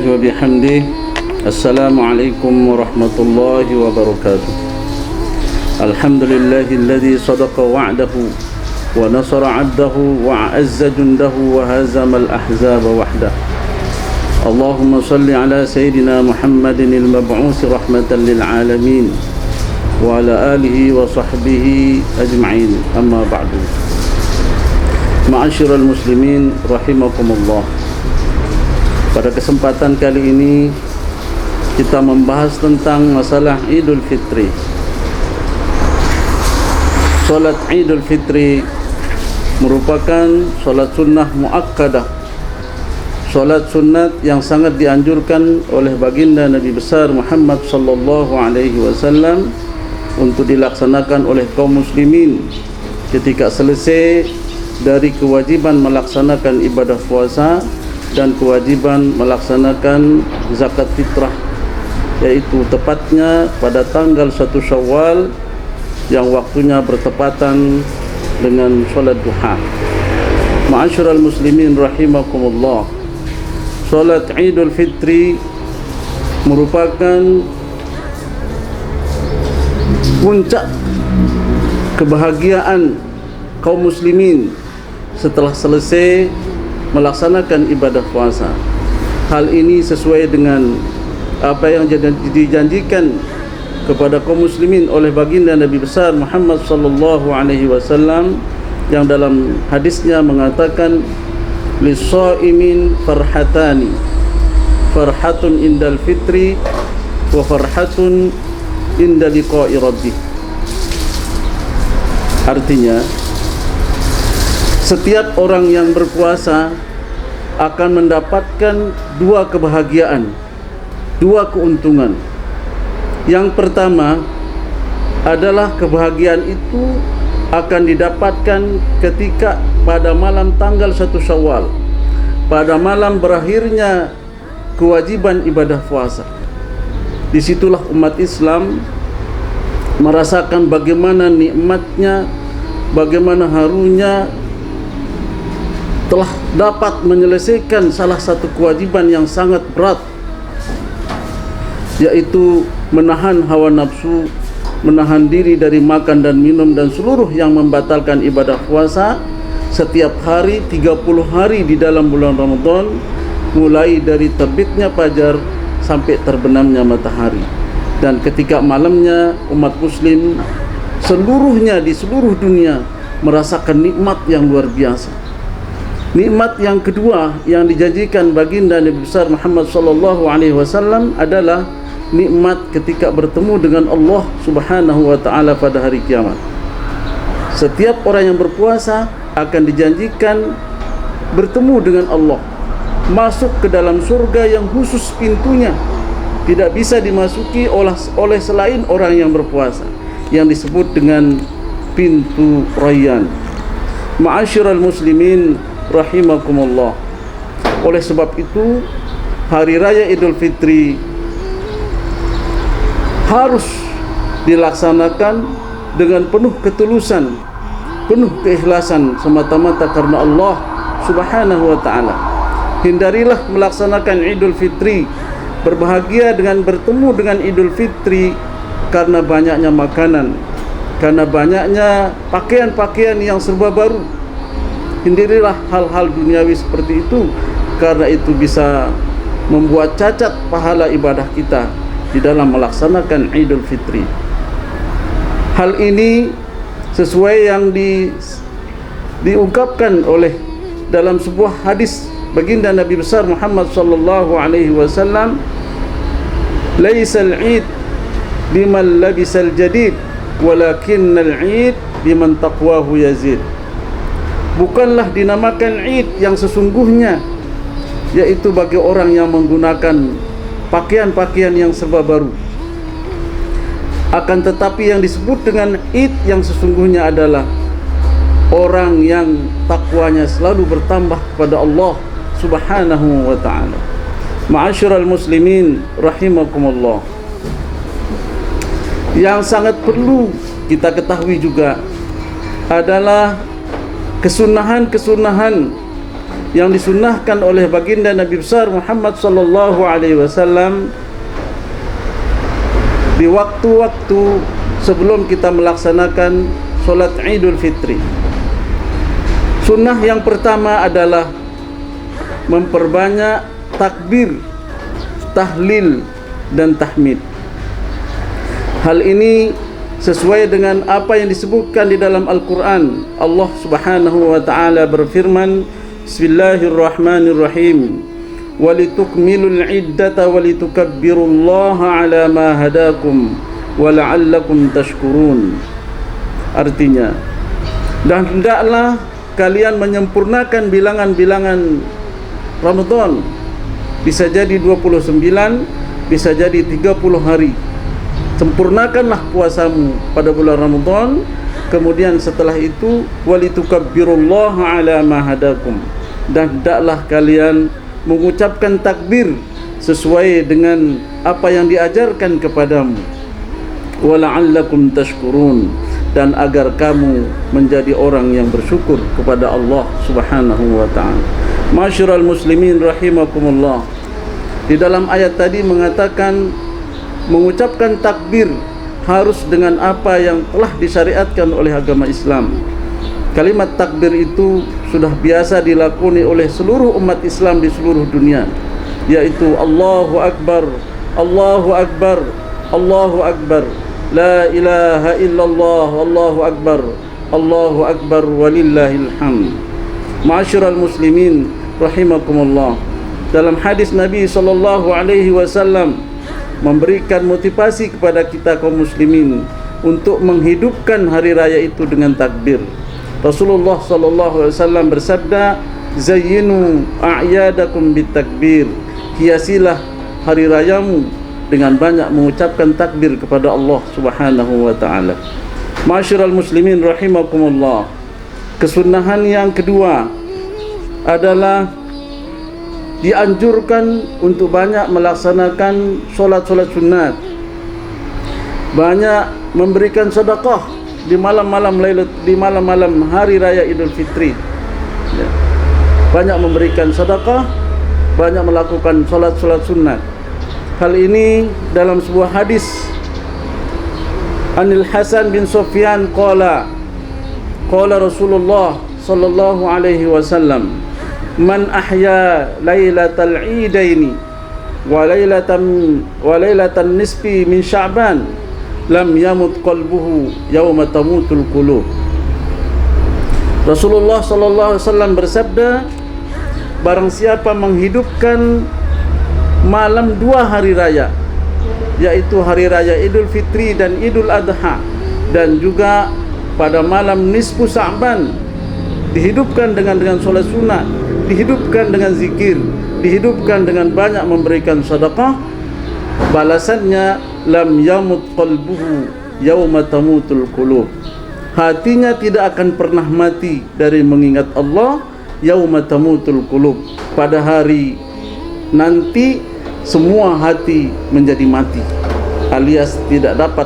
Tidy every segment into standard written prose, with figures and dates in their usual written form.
لله وبحمده. السلام عليكم ورحمة الله وبركاته. الحمد لله الذي صدق وعده ونصر عبده وأعز جنده وهزم الأحزاب وحده. اللهم صل على سيدنا محمد المبعوث رحمة للعالمين وعلى آله وصحبه أجمعين. أما بعد. Ma'asyiral muslimin rahimakumullah. Pada kesempatan kali ini kita membahas tentang masalah Idul Fitri. Salat Idul Fitri merupakan salat sunnah muakkadah, salat sunat yang sangat dianjurkan oleh baginda Nabi besar Muhammad sallallahu alaihi wasallam untuk dilaksanakan oleh kaum muslimin ketika selesai dari kewajiban melaksanakan ibadah puasa dan kewajiban melaksanakan zakat fitrah, yaitu tepatnya pada tanggal 1 Syawal yang waktunya bertepatan dengan solat duha. Ma'asyiral muslimin rahimakumullah. Solat Idul Fitri merupakan puncak kebahagiaan kaum muslimin setelah selesai melaksanakan ibadah puasa. Hal ini sesuai dengan apa yang dijanjikan kepada kaum muslimin oleh baginda Nabi besar Muhammad sallallahu alaihi wasallam yang dalam hadisnya mengatakan, lis-shaimin farhatani, farhatun indal fitri wa farhatun inda liqa'i rabbih. Artinya, setiap orang yang berpuasa akan mendapatkan dua kebahagiaan, dua keuntungan. Yang pertama adalah kebahagiaan itu akan didapatkan ketika pada malam tanggal 1 Syawal, pada malam berakhirnya kewajiban ibadah puasa. Disitulah umat Islam merasakan bagaimana nikmatnya, bagaimana harunya telah dapat menyelesaikan salah satu kewajiban yang sangat berat, yaitu menahan hawa nafsu, menahan diri dari makan dan minum dan seluruh yang membatalkan ibadah puasa setiap hari 30 hari di dalam bulan Ramadan, mulai dari terbitnya fajar sampai terbenamnya matahari. Dan ketika malamnya umat muslim seluruhnya di seluruh dunia merasakan nikmat yang luar biasa. Nikmat yang kedua yang dijanjikan baginda Nabi besar Muhammad sallallahu alaihi wasallam adalah nikmat ketika bertemu dengan Allah Subhanahu wa taala pada hari kiamat. Setiap orang yang berpuasa akan dijanjikan bertemu dengan Allah, masuk ke dalam surga yang khusus pintunya, tidak bisa dimasuki oleh selain orang yang berpuasa, yang disebut dengan pintu Rayyan. Ma'asyiral muslimin rahimakumullah. Oleh sebab itu, hari raya Idul Fitri harus dilaksanakan dengan penuh ketulusan, penuh keikhlasan semata-mata karena Allah Subhanahu wa taala. Hindarilah melaksanakan Idul Fitri, berbahagia dengan bertemu dengan Idul Fitri karena banyaknya makanan, karena banyaknya pakaian-pakaian yang serba baru. Hindarilah hal-hal duniawi seperti itu, karena itu bisa membuat cacat pahala ibadah kita di dalam melaksanakan Idul Fitri. Hal ini sesuai yang diungkapkan oleh dalam sebuah hadis baginda Nabi besar Muhammad sallallahu alaihi wasallam, laisal Eid biman labisal jadid walakinnal Eid biman taqwahu yazid. Bukanlah dinamakan Eid yang sesungguhnya, yaitu bagi orang yang menggunakan pakaian-pakaian yang serba baru. Akan tetapi yang disebut dengan Eid yang sesungguhnya adalah orang yang takwanya selalu bertambah kepada Allah Subhanahu wa ta'ala. Ma'asyiral muslimin rahimakumullah. Yang sangat perlu kita ketahui juga adalah kesunahan-kesunahan yang disunnahkan oleh baginda Nabi besar Muhammad sallallahu alaihi wasallam di waktu-waktu sebelum kita melaksanakan solat Idul Fitri. Sunnah yang pertama adalah memperbanyak takbir, tahlil dan tahmid. Hal ini sesuai dengan apa yang disebutkan di dalam Al-Quran. Allah Subhanahu wa ta'ala berfirman, Bismillahirrahmanirrahim, walitukmilul iddata walitukabbirullaha ala ma hadakum wa la'allakum tashkurun. Artinya, dan hendaklah kalian menyempurnakan bilangan-bilangan Ramadan. Bisa jadi 29, bisa jadi 30 hari. Sempurnakanlah puasamu pada bulan Ramadan. Kemudian setelah itu walitukabbirullaha ala ma hadakum, dan hendaklah kalian mengucapkan takbir sesuai dengan apa yang diajarkan kepadamu, wa la'allakum tashkurun, dan agar kamu menjadi orang yang bersyukur kepada Allah Subhanahu wa ta'ala. Ma'asyiral muslimin rahimakumullah, di dalam ayat tadi mengatakan mengucapkan takbir harus dengan apa yang telah disyariatkan oleh agama Islam. Kalimat takbir itu sudah biasa dilakoni oleh seluruh umat Islam di seluruh dunia, yaitu Allahu Akbar, Allahu Akbar, Allahu Akbar, La ilaha illallah, Allahu Akbar, Allahu Akbar, walillahil hamd. Ma'asyiral muslimin rahimakumullah, dalam hadis Nabi sallallahu alaihi wasallam memberikan motivasi kepada kita kaum muslimin untuk menghidupkan hari raya itu dengan takbir. Rasulullah sallallahu alaihi wasallam bersabda, zayyinu a'yadakum bitakbir, hiasilah hari rayamu dengan banyak mengucapkan takbir kepada Allah Subhanahu wa ta'ala. Ma'asyiral muslimin rahimakumullah, kesunahan yang kedua adalah dianjurkan untuk banyak melaksanakan solat-solat sunat, banyak memberikan sedekah di malam-malam hari raya Idul Fitri, ya. Banyak memberikan sedekah, banyak melakukan solat-solat sunat. Hal ini dalam sebuah hadis Anil Hasan bin Sufyan qala Rasulullah sallallahu alaihi wasallam, man ahya lailatal idaini wa lailatan nisfi min sya'ban lam yamut qalbuhu yawma tamutul qulub. Rasulullah sallallahu alaihi wasallam bersabda, barang siapa menghidupkan malam dua hari raya, yaitu hari raya Idul Fitri dan Idul Adha, dan juga pada malam nisfu Sya'ban, dihidupkan dengan solat sunat, dihidupkan dengan zikir, dihidupkan dengan banyak memberikan sedekah, balasannya lam yamut qalbuhu yauma tamutul qulub, hatinya tidak akan pernah mati dari mengingat Allah. Yauma tamutul qulub, pada hari nanti semua hati menjadi mati, alias tidak dapat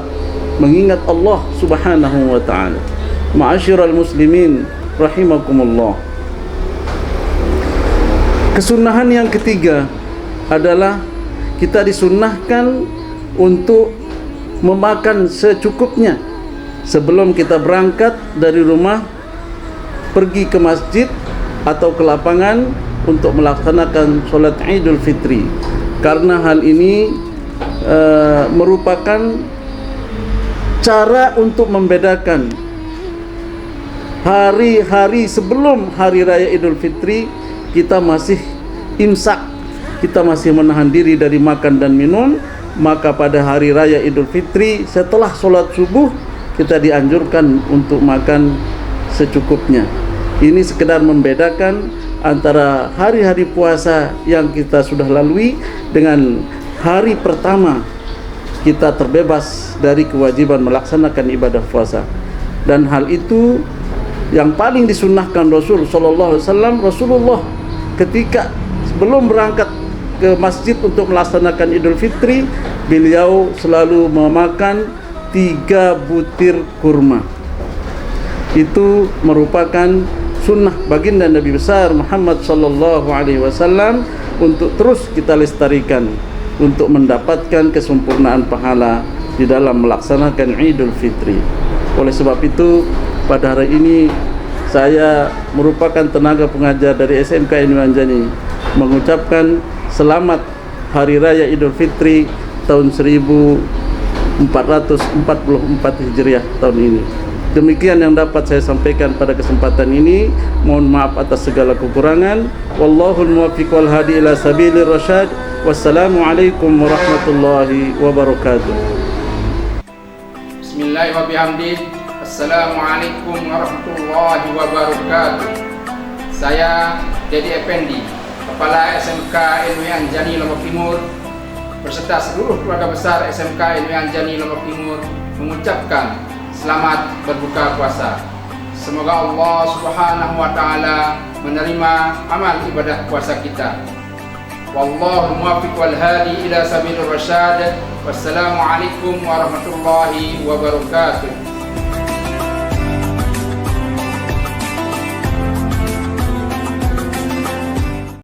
mengingat Allah Subhanahu wa ta'ala. Ma'asyiral muslimin rahimakumullah, kesunahan yang ketiga adalah kita disunnahkan untuk memakan secukupnya sebelum kita berangkat dari rumah pergi ke masjid atau ke lapangan untuk melaksanakan solat Idul Fitri, karena hal ini merupakan cara untuk membedakan hari-hari sebelum hari raya Idul Fitri kita masih imsak, kita masih menahan diri dari makan dan minum, maka pada hari raya Idul Fitri setelah sholat subuh kita dianjurkan untuk makan secukupnya. Ini sekedar membedakan antara hari-hari puasa yang kita sudah lalui dengan hari pertama kita terbebas dari kewajiban melaksanakan ibadah puasa. Dan hal itu yang paling disunnahkan Rasul sallallahu alaihi wasallam. Rasulullah ketika sebelum berangkat ke masjid untuk melaksanakan Idul Fitri, beliau selalu memakan 3 butir kurma. Itu merupakan sunnah baginda Nabi besar Muhammad sallallahu alaihi wasallam untuk terus kita lestarikan untuk mendapatkan kesempurnaan pahala di dalam melaksanakan Idul Fitri. Oleh sebab itu, pada hari ini saya merupakan tenaga pengajar dari SMK Ilmu Anjani mengucapkan selamat Hari Raya Idul Fitri tahun 1444 Hijriah tahun ini. Demikian yang dapat saya sampaikan pada kesempatan ini. Mohon maaf atas segala kekurangan. Wallahul muwaffiq wal hadi ila sabilir rasyad. Wassalamualaikum warahmatullahi wabarakatuh. Bismillahirrahmanirrahim. Assalamualaikum warahmatullahi wabarakatuh. Saya Dedi Effendi, Kepala SMK Ilmu Anjani Lombok Timur, beserta seluruh keluarga besar SMK Ilmu Anjani Lombok Timur mengucapkan selamat berbuka puasa. Semoga Allah Subhanahu wa taala menerima amal ibadah puasa kita. Wallahu muwaffiq wal hadi ila sabilir rasyad. Wassalamualaikum warahmatullahi wabarakatuh.